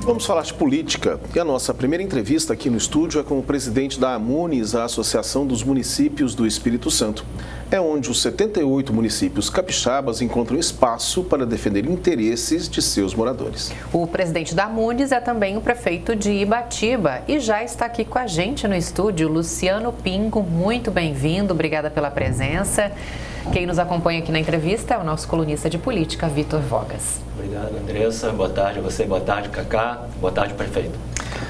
Vamos falar de política e a nossa primeira entrevista aqui no estúdio é com o presidente da Amunis, a Associação dos Municípios do Espírito Santo. É onde os 78 municípios capixabas encontram espaço para defender interesses de seus moradores. O presidente da Amunis é também o prefeito de Ibatiba e já está aqui com a gente no estúdio, Luciano Pingo. Muito bem-vindo, obrigada pela presença. Quem nos acompanha aqui na entrevista é o nosso colunista de política, Vitor Vogas. Obrigado, Andressa. Boa tarde a você, boa tarde, Cacá. Boa tarde, prefeito.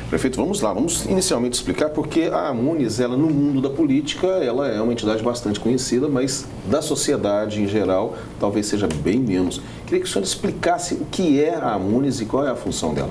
Prefeito, vamos lá. Vamos inicialmente explicar porque a Amunis, ela no mundo da política, ela é uma entidade bastante conhecida, mas da sociedade em geral, talvez seja bem menos. Queria que o senhor explicasse o que é a Amunis e qual é a função dela.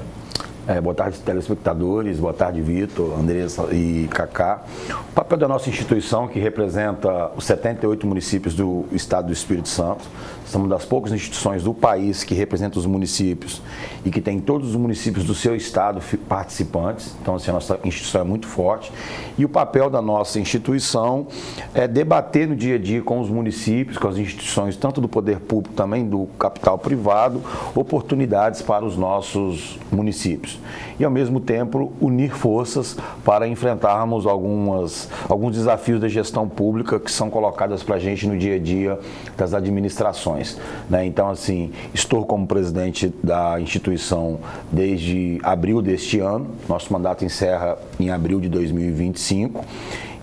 Boa tarde, telespectadores, boa tarde, Vitor, Andressa e Cacá. O papel da nossa instituição, que representa os 78 municípios do estado do Espírito Santo, somos uma das poucas instituições do país que representa os municípios e que tem todos os municípios do seu estado participantes, então assim, a nossa instituição é muito forte. E o papel da nossa instituição é debater no dia a dia com os municípios, com as instituições, tanto do poder público, também do capital privado, oportunidades para os nossos municípios. E, ao mesmo tempo, unir forças para enfrentarmos alguns desafios da gestão pública que são colocadas para a gente no dia a dia das administrações, né? Então, assim, estou como presidente da instituição desde abril deste ano, nosso mandato encerra em abril de 2025,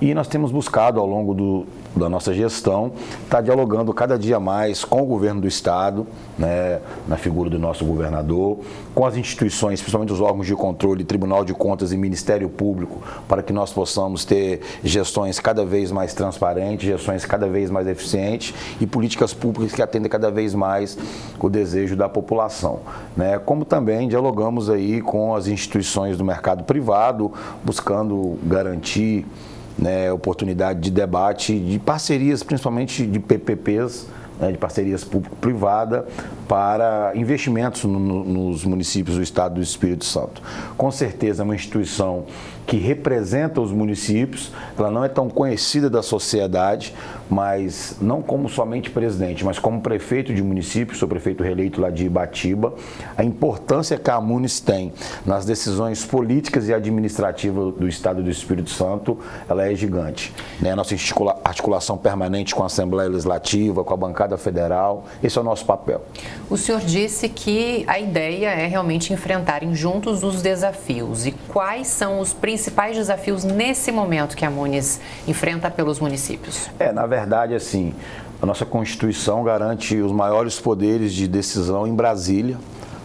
e nós temos buscado ao longo da nossa gestão estar dialogando cada dia mais com o governo do estado, né, na figura do nosso governador, com as instituições, principalmente os órgãos de controle, Tribunal de Contas e Ministério Público, para que nós possamos ter gestões cada vez mais transparentes, gestões cada vez mais eficientes e políticas públicas que atendem cada vez mais o desejo da população, né? Como também dialogamos aí com as instituições do mercado privado, buscando garantir, né, oportunidade de debate, de parcerias, principalmente de PPPs, né, de parcerias público-privada para investimentos nos municípios do estado do Espírito Santo. Com certeza é uma instituição que representa os municípios, ela não é tão conhecida da sociedade, mas não como somente presidente, mas como prefeito de município, sou prefeito reeleito lá de Ibatiba, a importância que a Amunis tem nas decisões políticas e administrativas do estado do Espírito Santo, ela é gigante, né? A nossa articulação permanente com a Assembleia Legislativa, com a bancada federal, esse é o nosso papel. O senhor disse que a ideia é realmente enfrentarem juntos os desafios. E quais são os principais desafios nesse momento que a Amunis enfrenta pelos municípios? Na verdade, assim, a nossa Constituição garante os maiores poderes de decisão em Brasília,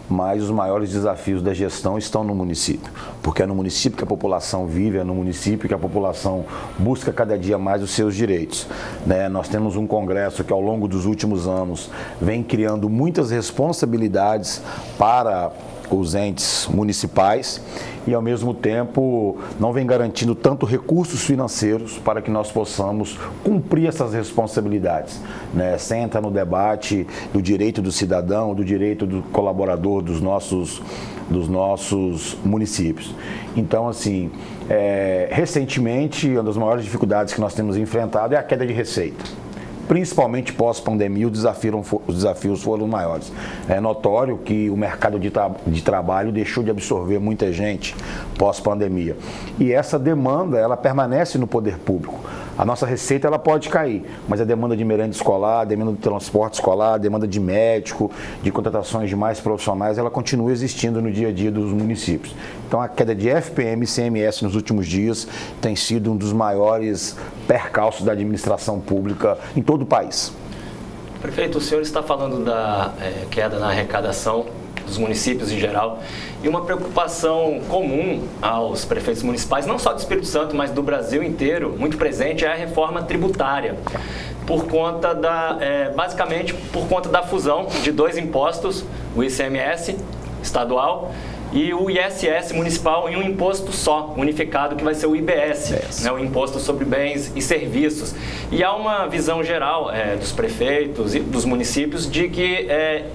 mas os maiores desafios da gestão estão no município, porque é no município que a população vive, é no município que a população busca cada dia mais os seus direitos, né? Nós temos um Congresso que ao longo dos últimos anos vem criando muitas responsabilidades para os entes municipais e, ao mesmo tempo, não vem garantindo tanto recursos financeiros para que nós possamos cumprir essas responsabilidades, né? Sem entrar no debate do direito do cidadão, do direito do colaborador dos nossos municípios. Então, assim, recentemente, uma das maiores dificuldades que nós temos enfrentado é a queda de receita. Principalmente pós-pandemia, os desafios foram maiores. É notório que o mercado de trabalho deixou de absorver muita gente pós-pandemia. E essa demanda, ela permanece no poder público. A nossa receita, ela pode cair, mas a demanda de merenda escolar, a demanda de transporte escolar, a demanda de médico, de contratações de mais profissionais, ela continua existindo no dia a dia dos municípios. Então, a queda de FPM e ICMS nos últimos dias tem sido um dos maiores percalços da administração pública em todo o país. Prefeito, o senhor está falando da queda na arrecadação dos municípios em geral, e uma preocupação comum aos prefeitos municipais, não só do Espírito Santo, mas do Brasil inteiro, muito presente, é a reforma tributária, por conta basicamente por conta da fusão de dois impostos, o ICMS estadual e o ISS municipal, em um imposto só, unificado, que vai ser o IBS, né, o Imposto sobre Bens e Serviços. E há uma visão geral dos prefeitos e dos municípios de que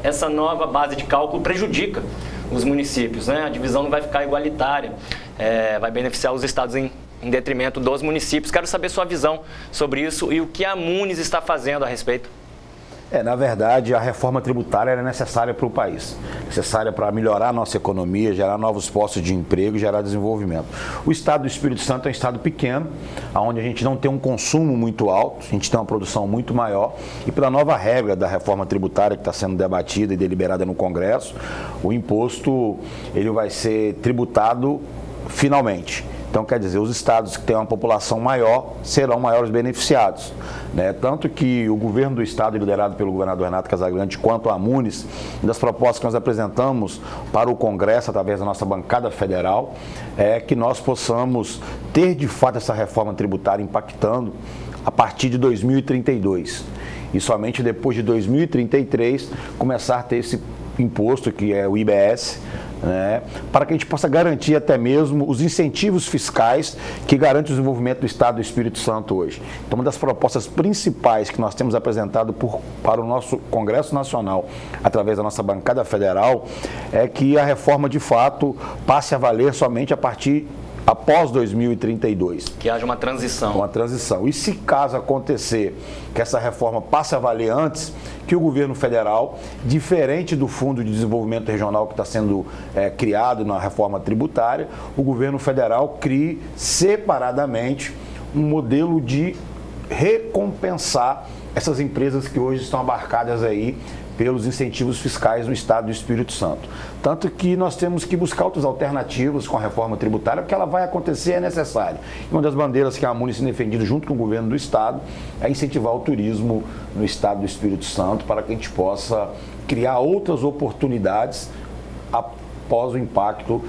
essa nova base de cálculo prejudica os municípios, né? A divisão não vai ficar igualitária, vai beneficiar os estados em detrimento dos municípios. Quero saber sua visão sobre isso e o que a Amunis está fazendo a respeito. Na verdade, a reforma tributária é necessária para o país, necessária para melhorar a nossa economia, gerar novos postos de emprego e gerar desenvolvimento. O estado do Espírito Santo é um estado pequeno, onde a gente não tem um consumo muito alto, a gente tem uma produção muito maior, e pela nova regra da reforma tributária que está sendo debatida e deliberada no Congresso, o imposto ele vai ser tributado finalmente. Então, quer dizer, os estados que têm uma população maior serão maiores beneficiados, né? Tanto que o governo do estado, liderado pelo governador Renato Casagrande, quanto a Amunis, das propostas que nós apresentamos para o Congresso, através da nossa bancada federal, é que nós possamos ter, de fato, essa reforma tributária impactando a partir de 2032. E somente depois de 2033 começar a ter esse imposto, que é o IBS, né, para que a gente possa garantir até mesmo os incentivos fiscais que garantem o desenvolvimento do Estado do Espírito Santo hoje. Então, uma das propostas principais que nós temos apresentado para o nosso Congresso Nacional, através da nossa bancada federal, é que a reforma, de fato, passe a valer somente após 2032. Que haja uma transição. Uma transição. E se caso acontecer que essa reforma passe a valer antes, que o governo federal, diferente do Fundo de Desenvolvimento Regional que está sendo criado na reforma tributária, o governo federal crie separadamente um modelo de recompensar essas empresas que hoje estão abarcadas aí pelos incentivos fiscais no Estado do Espírito Santo. Tanto que nós temos que buscar outras alternativas com a reforma tributária, porque ela vai acontecer, é necessário. E uma das bandeiras que a Amunis tem defendido junto com o governo do Estado é incentivar o turismo no Estado do Espírito Santo, para que a gente possa criar outras oportunidades após o impacto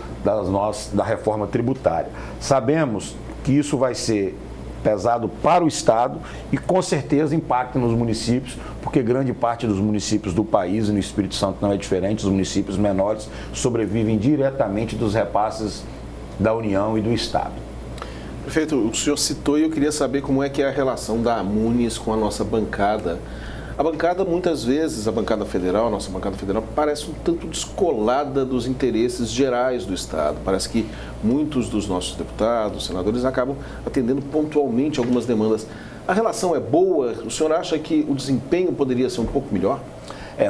da reforma tributária. Sabemos que isso vai ser pesado para o Estado e com certeza impacta nos municípios, porque grande parte dos municípios do país, e no Espírito Santo não é diferente, os municípios menores sobrevivem diretamente dos repasses da União e do Estado. Prefeito, o senhor citou e eu queria saber como é que é a relação da Amunis com a nossa bancada. A bancada, muitas vezes, a bancada federal, a nossa bancada federal, parece um tanto descolada dos interesses gerais do Estado. Parece que muitos dos nossos deputados, senadores, acabam atendendo pontualmente algumas demandas. A relação é boa? O senhor acha que o desempenho poderia ser um pouco melhor?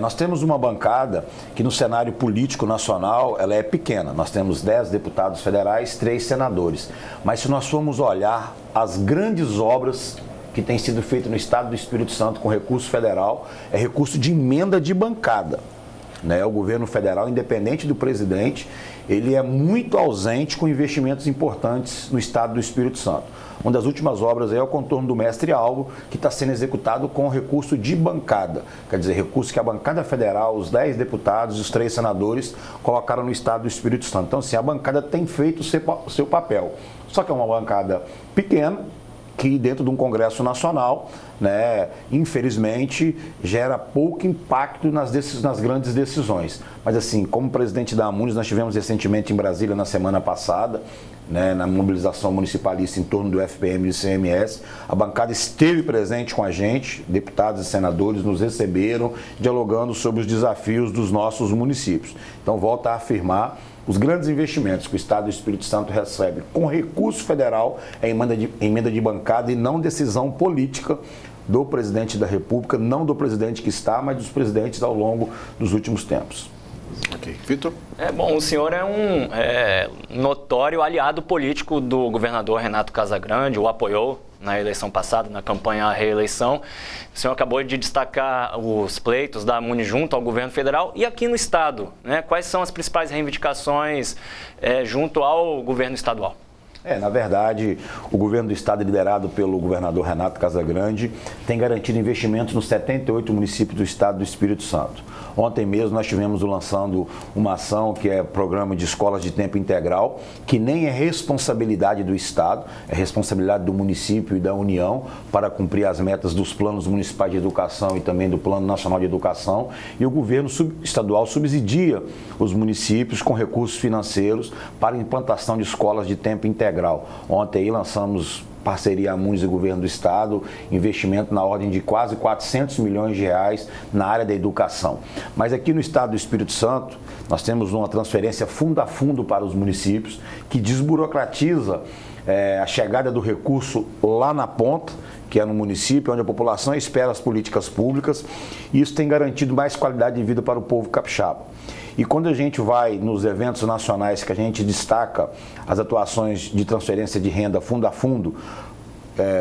Nós temos uma bancada que no cenário político nacional ela é pequena. Nós temos 10 deputados federais, 3 senadores. Mas se nós formos olhar as grandes obras que tem sido feito no Estado do Espírito Santo com recurso federal, é recurso de emenda de bancada, né? O governo federal, independente do presidente, ele é muito ausente com investimentos importantes no Estado do Espírito Santo. Uma das últimas obras é o contorno do Mestre Alvo, que está sendo executado com recurso de bancada. Quer dizer, recurso que a bancada federal, os 10 deputados e os 3 senadores colocaram no Estado do Espírito Santo. Então, assim, a bancada tem feito o seu papel. Só que é uma bancada pequena, que dentro de um Congresso Nacional, né, infelizmente, gera pouco impacto nas grandes decisões. Mas assim, como presidente da Amunis, nós tivemos recentemente em Brasília, na semana passada, né, na mobilização municipalista em torno do FPM e do ICMS, a bancada esteve presente com a gente, deputados e senadores nos receberam, dialogando sobre os desafios dos nossos municípios. Então, volto a afirmar, os grandes investimentos que o Estado do Espírito Santo recebe com recurso federal é emenda de bancada e não decisão política do presidente da República, não do presidente que está, mas dos presidentes ao longo dos últimos tempos. Ok. Vitor? Bom, o senhor é um notório aliado político do governador Renato Casagrande, o apoiou na eleição passada, na campanha à reeleição. O senhor acabou de destacar os pleitos da Amunis junto ao governo federal e aqui no Estado, né? Quais são as principais reivindicações junto ao governo estadual? Na verdade, o governo do Estado, liderado pelo governador Renato Casagrande, tem garantido investimentos nos 78 municípios do Estado do Espírito Santo. Ontem mesmo nós estivemos lançando uma ação que é programa de escolas de tempo integral, que nem é responsabilidade do Estado, é responsabilidade do município e da União para cumprir as metas dos planos municipais de educação e também do Plano Nacional de Educação. E o governo estadual subsidia os municípios com recursos financeiros para a implantação de escolas de tempo integral. Ontem aí lançamos parceria Amunis e Governo do Estado, investimento na ordem de quase 400 milhões de reais na área da educação. Mas aqui no Estado do Espírito Santo, nós temos uma transferência fundo a fundo para os municípios, que desburocratiza a chegada do recurso lá na ponta, que é no município, onde a população espera as políticas públicas, e isso tem garantido mais qualidade de vida para o povo capixaba. E quando a gente vai nos eventos nacionais que a gente destaca as atuações de transferência de renda fundo a fundo,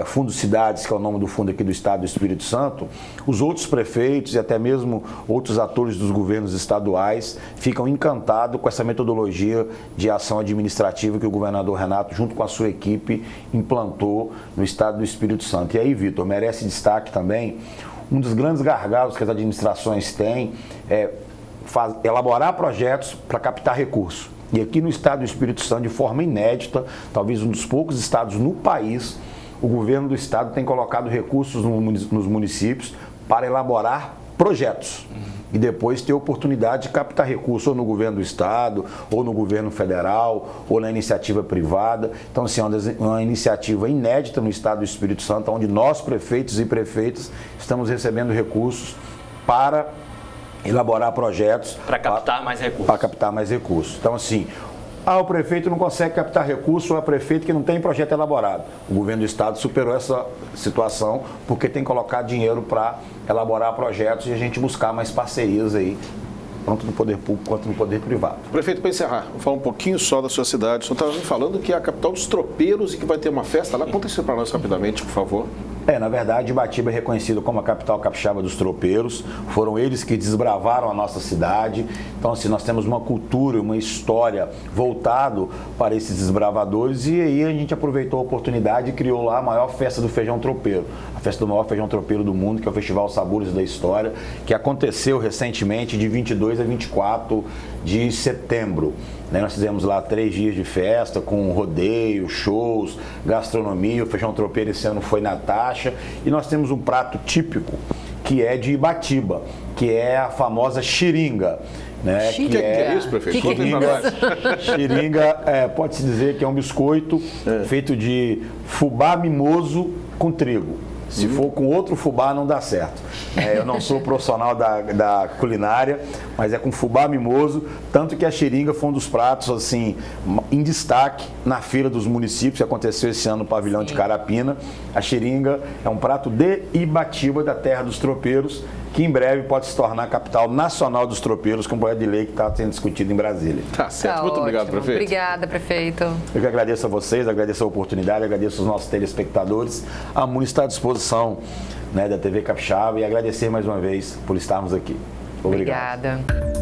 Fundo Cidades, que é o nome do fundo aqui do Estado do Espírito Santo, os outros prefeitos e até mesmo outros atores dos governos estaduais ficam encantados com essa metodologia de ação administrativa que o governador Renato, junto com a sua equipe, implantou no Estado do Espírito Santo. E aí, Vitor, merece destaque também, um dos grandes gargalos que as administrações têm é elaborar projetos para captar recursos. E aqui no Estado do Espírito Santo, de forma inédita, talvez um dos poucos estados no país, o governo do estado tem colocado recursos nos municípios para elaborar projetos e depois ter oportunidade de captar recursos ou no governo do estado, ou no governo federal, ou na iniciativa privada. Então, assim, é uma iniciativa inédita no Estado do Espírito Santo, onde nós, prefeitos e prefeitas, estamos recebendo recursos para elaborar projetos. Para captar mais recursos. Para captar mais recursos. Então, assim, o prefeito não consegue captar recursos, ou é prefeito que não tem projeto elaborado. O governo do estado superou essa situação porque tem colocado dinheiro para elaborar projetos e a gente buscar mais parcerias aí, tanto no poder público quanto no poder privado. Prefeito, para encerrar, vou falar um pouquinho só da sua cidade. O senhor estava falando que é a capital dos tropeiros e que vai ter uma festa lá. Conta isso para nós rapidamente, por favor. Na verdade, Ibatiba é reconhecido como a capital capixaba dos tropeiros. Foram eles que desbravaram a nossa cidade. Então, assim, nós temos uma cultura, uma história voltado para esses desbravadores. E aí a gente aproveitou a oportunidade e criou lá a maior festa do feijão tropeiro. A festa do maior feijão tropeiro do mundo, que é o Festival Sabores da História, que aconteceu recentemente de 22 a 24 de setembro. Nós fizemos lá 3 dias de festa com rodeio, shows, gastronomia. O feijão tropeiro esse ano foi na taxa. E nós temos um prato típico que é de Ibatiba, que é a famosa xiringa. Né? Que é isso, prefeito? Xiringa, pode-se dizer que é um biscoito feito de fubá mimoso com trigo. Se for com outro fubá, não dá certo. Eu não sou profissional da culinária, mas é com fubá mimoso, tanto que a xiringa foi um dos pratos assim, em destaque na feira dos municípios, que aconteceu esse ano no pavilhão de Carapina. A xiringa é um prato de Ibatiba, da terra dos tropeiros, que em breve pode se tornar a capital nacional dos tropeiros, com um projeto de lei que está sendo discutido em Brasília. Tá certo. Muito obrigado, prefeito. Obrigada, prefeito. Eu que agradeço a vocês, agradeço a oportunidade, agradeço aos nossos telespectadores. A MUNI está à disposição, né, da TV Capixaba, e agradecer mais uma vez por estarmos aqui. Obrigado. Obrigada.